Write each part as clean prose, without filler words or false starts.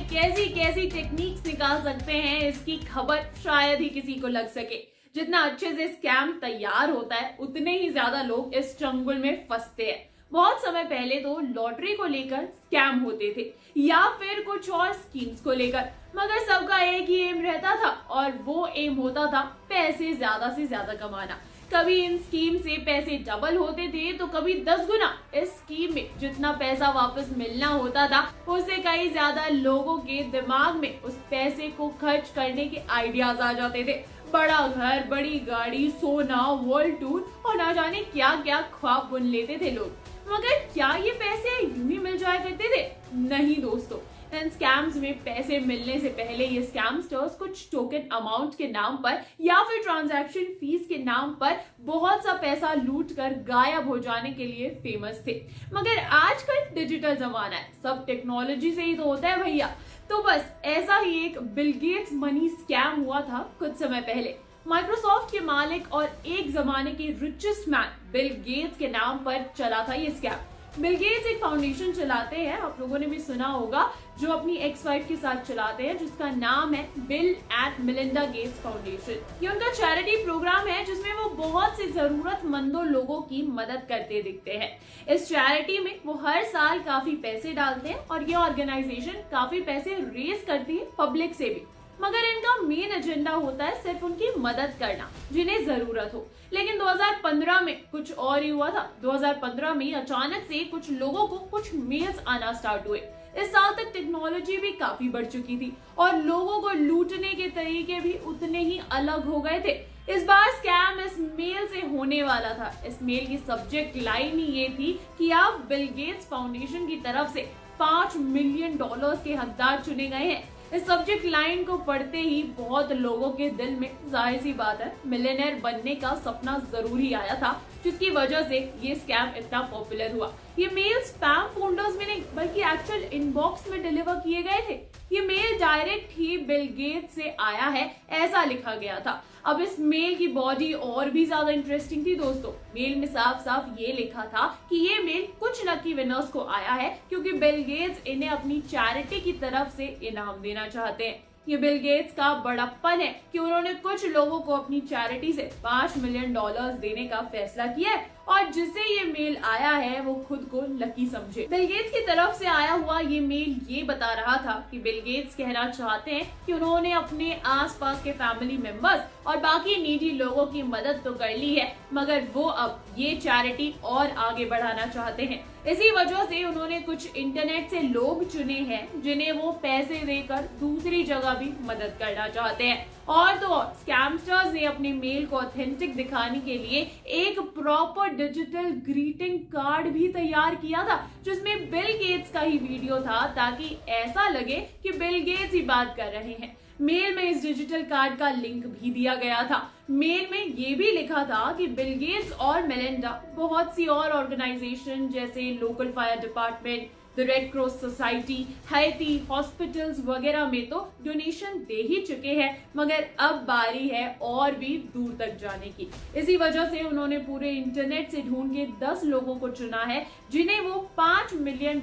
कैसी कैसी टेक्निक्स निकाल सकते हैं, इसकी खबर शायद ही किसी को लग सके। जितना अच्छे से स्कैम तैयार होता है उतने ही ज्यादा लोग इस चंगुल में फंसते हैं। बहुत समय पहले तो लॉटरी को लेकर स्कैम होते थे या फिर कुछ और स्कीम्स को लेकर, मगर सबका एक ही एम रहता था और वो एम होता था पैसे ज्यादा से ज्यादा कमाना। कभी इन स्कीम से पैसे डबल होते थे तो कभी 10 गुना। इस स्कीम में जितना पैसा वापस मिलना होता था उससे कई ज्यादा लोगों के दिमाग में उस पैसे को खर्च करने के आइडियाज आ जाते थे। बड़ा घर, बड़ी गाड़ी, सोना, वर्ल्ड टूर और ना जाने क्या क्या ख्वाब बुन लेते थे लोग। मगर क्या ये पैसे यूं ही मिल जाया करते थे? नहीं दोस्तों, इन स्कैम्स में पैसे मिलने से पहले ये स्कैमस्टर्स कुछ टोकन अमाउंट के नाम पर या फिर ट्रांजैक्शन फीस के नाम पर बहुत सा पैसा लूट कर गायब हो जाने के लिए फेमस थे। मगर आजकल डिजिटल जमाना है, सब टेक्नोलॉजी से ही तो होता है भैया। तो बस ऐसा ही एक बिल गेट्स मनी स्कैम हुआ था कुछ समय पहले। माइक्रोसॉफ्ट के मालिक और एक जमाने के रिचेस्ट मैन बिल गेट्स के नाम पर चला था ये स्कैम। बिल गेट्स एक फाउंडेशन चलाते हैं, आप लोगों ने भी सुना होगा, जो अपनी एक्स वाइफ के साथ चलाते हैं, जिसका नाम है bill and Melinda Gates foundation. ये उनका चैरिटी प्रोग्राम है जिसमें वो बहुत से जरूरतमंदों लोगों की मदद करते दिखते हैं। इस चैरिटी में वो हर साल काफी पैसे डालते हैं और ये ऑर्गेनाइजेशन काफी पैसे रेज करती है पब्लिक से भी। मगर इनका मेन एजेंडा होता है सिर्फ उनकी मदद करना जिन्हें जरूरत हो। लेकिन 2015 में कुछ और ही हुआ था। 2015 में अचानक से कुछ लोगों को कुछ मेल्स आना स्टार्ट हुए। इस साल तक टेक्नोलॉजी भी काफी बढ़ चुकी थी और लोगों को लूटने के तरीके भी उतने ही अलग हो गए थे। इस बार स्कैम इस मेल से होने वाला था। इस मेल की सब्जेक्ट लाइन ही ये थी कि आप बिल गेट्स फाउंडेशन की तरफ से $5 मिलियन के हकदार चुने गए हैं। इस सब्जेक्ट लाइन को पढ़ते ही बहुत लोगों के दिल में जाहिर सी बात है मिलियनेयर बनने का सपना जरूर ही आया था, जिसकी वजह से ये स्कैम इतना पॉपुलर हुआ। ये मेल स्पैम फोल्डर्स में नहीं बल्कि एक्चुअल इनबॉक्स में डिलीवर किए गए थे। ये मेल डायरेक्ट ही बिल गेट्स से आया है ऐसा लिखा गया था। अब इस मेल की बॉडी और भी ज्यादा इंटरेस्टिंग थी दोस्तों। मेल में साफ साफ ये लिखा था कि ये मेल कुछ लकी विनर्स को आया है क्योंकि बिल गेट्स इन्हें अपनी चैरिटी की तरफ से इनाम देना चाहते हैं। ये बिल गेट्स का बड़प्पन है कि उन्होंने कुछ लोगों को अपनी चैरिटी से $5 मिलियन देने का फैसला किया है और जिसे ये मेल आया है वो खुद को लकी समझे। बिल गेट्स की तरफ से आया हुआ ये मेल ये बता रहा था कि बिल गेट्स कहना चाहते हैं कि उन्होंने अपने आसपास के फैमिली मेंबर्स और बाकी नीडी लोगों की मदद तो कर ली है, मगर वो अब ये चैरिटी और आगे बढ़ाना चाहते हैं। इसी वजह से उन्होंने कुछ इंटरनेट से लोग चुने हैं जिन्हें वो पैसे देकर दूसरी जगह भी मदद करना चाहते हैं। और तो और स्कैमस्टर्स ने अपने मेल को ऑथेंटिक दिखाने के लिए एक प्रॉपर डिजिटल ग्रीटिंग कार्ड भी तैयार किया था जिसमें बिल गेट्स का ही वीडियो था, ताकि ऐसा लगे कि बिल गेट्स ही बात कर रहे हैं। मेल में इस डिजिटल कार्ड का लिंक भी दिया गया था। मेल में ये भी लिखा था कि बिल गेट्स और मेलिंडा बहुत सी और ऑर्गेनाइजेशन जैसे local fire department, the red cross society, Haiti, hospitals वगैरह में तो डोनेशन दे ही चुके हैं, मगर अब बारी है और भी दूर तक जाने की। इसी वजह से उन्होंने पूरे इंटरनेट से ढूंढ के 10 लोगों को चुना है जिन्हें वो $5 मिलियन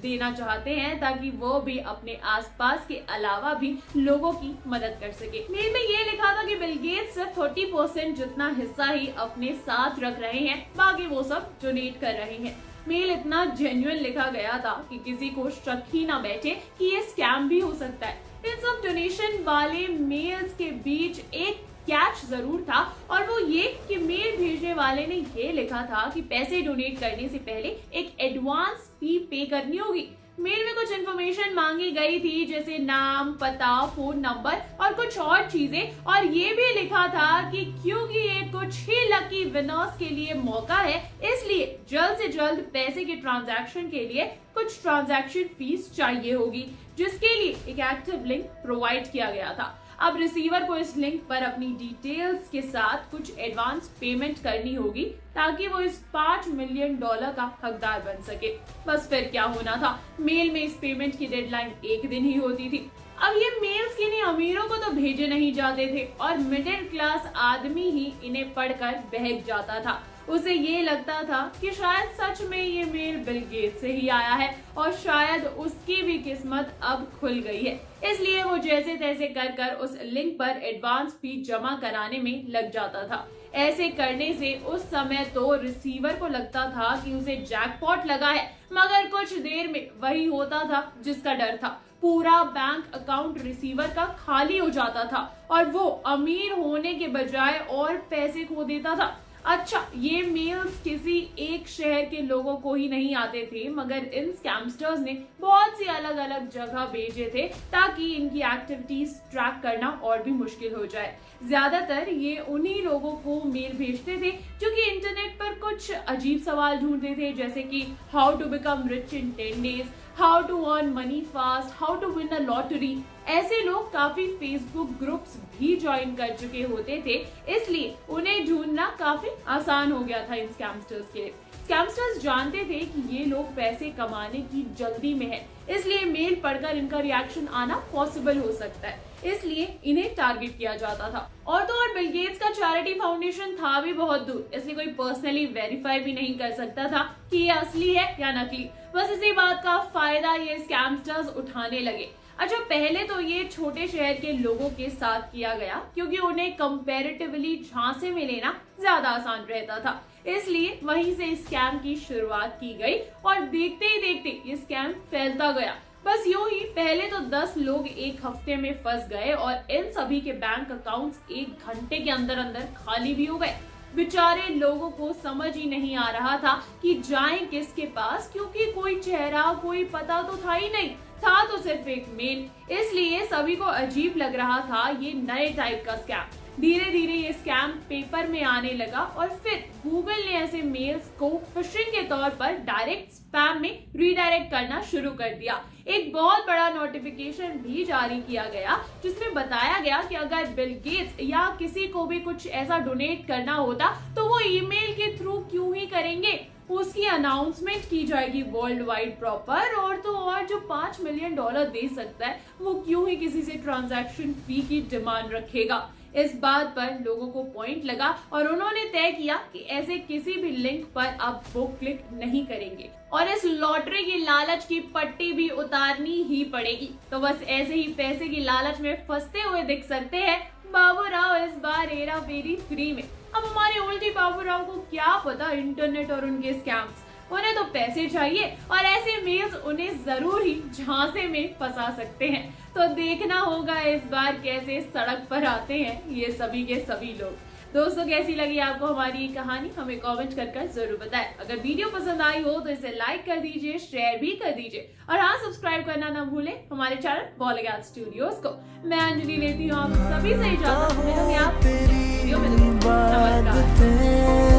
देना चाहते हैं ताकि वो भी अपने आसपास के अलावा भी लोगों की मदद कर सके। मेल में ये लिखा था कि बिल गेट्स सिर्फ 30% जितना हिस्सा ही अपने साथ रख रहे हैं, बाकी वो सब डोनेट कर रहे हैं। मेल इतना जेन्युइन लिखा गया था कि किसी को शक ही ना बैठे कि ये स्कैम भी हो सकता है। इन सब डोनेशन वाले मेल्स के बीच एक कैच जरूर था और वो ये कि मेल भेजने वाले ने ये लिखा था कि पैसे डोनेट करने से पहले एक एडवांस फी पे करनी होगी। मेल में कुछ इन्फॉर्मेशन मांगी गई थी जैसे नाम, पता, फोन नंबर और कुछ और चीजें, और ये भी लिखा था कि क्योंकि ये कुछ ही लकी विनर्स के लिए मौका है इसलिए जल्द से जल्द पैसे के ट्रांजैक्शन के लिए कुछ ट्रांजैक्शन फीस चाहिए होगी, जिसके लिए एक एक्टिव लिंक प्रोवाइड किया गया था। अब रिसीवर को इस लिंक पर अपनी डिटेल्स के साथ कुछ एडवांस पेमेंट करनी होगी ताकि वो इस $5 मिलियन का हकदार बन सके। बस फिर क्या होना था, मेल में इस पेमेंट की डेडलाइन एक दिन ही होती थी। अब ये मेल्स किन्हीं अमीरों को तो भेजे नहीं जाते थे और मिडिल क्लास आदमी ही इन्हें पढ़कर बहक जाता था। उसे ये लगता था कि शायद सच में ये मेल बिल गेट्स से ही आया है और शायद उसकी भी किस्मत अब खुल गई है। इसलिए वो जैसे तैसे कर उस लिंक पर एडवांस फी जमा कराने में लग जाता था। ऐसे करने से उस समय तो रिसीवर को लगता था कि उसे जैकपॉट लगा है, मगर कुछ देर में वही होता था जिसका डर था। पूरा बैंक अकाउंट रिसीवर का खाली हो जाता था और वो अमीर होने के बजाय और पैसे खो देता था। अच्छा, ये मेल्स किसी एक शहर के लोगों को ही नहीं आते थे, मगर इन स्कैमस्टर्स ने बहुत सी अलग अलग जगह भेजे थे ताकि इनकी एक्टिविटीज ट्रैक करना और भी मुश्किल हो जाए। ज्यादातर ये उन्हीं लोगों को मेल भेजते थे जो कि इंटरनेट पर कुछ अजीब सवाल ढूंढते थे, जैसे कि how to become rich in 10 days, how to earn money fast, how to win a lottery. ऐसे लोग काफी फेसबुक ग्रुप्स भी ज्वाइन कर चुके होते थे, इसलिए उन्हें ढूंढना काफी आसान हो गया था इन स्कैमस्टर्स के लिए। स्कैमस्टर्स जानते थे कि ये लोग पैसे कमाने की जल्दी में है, इसलिए मेल पढ़कर इनका रिएक्शन आना पॉसिबल हो सकता है, इसलिए इन्हें टारगेट किया जाता था। और तो और बिल गेट्स का चैरिटी फाउंडेशन था भी बहुत दूर, इसलिए कोई पर्सनली वेरीफाई भी नहीं कर सकता था कि ये असली है या नकली। बस इसी बात का फायदा ये स्कैमस्टर्स उठाने लगे। अच्छा, पहले तो ये छोटे शहर के लोगों के साथ किया गया क्योंकि उन्हें कंपैरेटिवली झांसे में लेना ज्यादा आसान रहता था, इसलिए वहीं से स्कैम की शुरुआत की गई और देखते ही देखते ये स्कैम फैलता गया। बस यूं ही पहले तो 10 लोग एक हफ्ते में फंस गए और इन सभी के बैंक अकाउंट्स 1 घंटे के अंदर अंदर खाली भी हो गए। बेचारे लोगों को समझ ही नहीं आ रहा था कि जाएं किसके पास, क्योंकि कोई चेहरा कोई पता तो था ही नहीं, था तो सिर्फ एक मेल। इसलिए सभी को अजीब लग रहा था ये नए टाइप का स्कैम। धीरे धीरे ये स्कैम पेपर में आने लगा और फिर गूगल ने ऐसे मेल्स को फिशिंग के तौर पर डायरेक्ट स्पैम में रीडायरेक्ट करना शुरू कर दिया। एक बहुत बड़ा नोटिफिकेशन भी जारी किया गया जिसमें बताया गया कि अगर बिल गेट्स या किसी को भी कुछ ऐसा डोनेट करना होता तो वो ईमेल के थ्रू क्यों ही करेंगे, उसकी अनाउंसमेंट की जाएगी वर्ल्ड वाइड प्रॉपर, और तो और जो $5 मिलियन दे सकता है वो क्यों ही किसी से ट्रांजैक्शन फी की डिमांड रखेगा। इस बात पर लोगों को पॉइंट लगा और उन्होंने तय किया कि ऐसे किसी भी लिंक पर अब वो क्लिक नहीं करेंगे और इस लॉटरी की लालच की पट्टी भी उतारनी ही पड़ेगी। तो बस ऐसे ही पैसे की लालच में फंसते हुए दिख सकते हैं बाबूराव इस बार हेरा फेरी 3 में। अब हमारे उल्टी बाबूराव को क्या पता इंटरनेट और उनके स्कैम्स, उन्हें तो पैसे चाहिए और ऐसे मेल्स उन्हें जरूर ही झांसे में फंसा सकते हैं। तो देखना होगा इस बार कैसे सड़क पर आते हैं ये सभी के सभी लोग। दोस्तों, कैसी लगी आपको हमारी ये कहानी, हमें कमेंट कर जरूर बताएं। अगर वीडियो पसंद आई हो तो इसे लाइक कर दीजिए, शेयर भी कर दीजिए और हाँ, सब्सक्राइब करना ना भूलें हमारे चैनल बॉलीवुड स्टूडियोज को। मैं अंजलि लेती हूँ आप सभी से इजाजत। मिलूंगी आप वीडियो में। नमस्कार।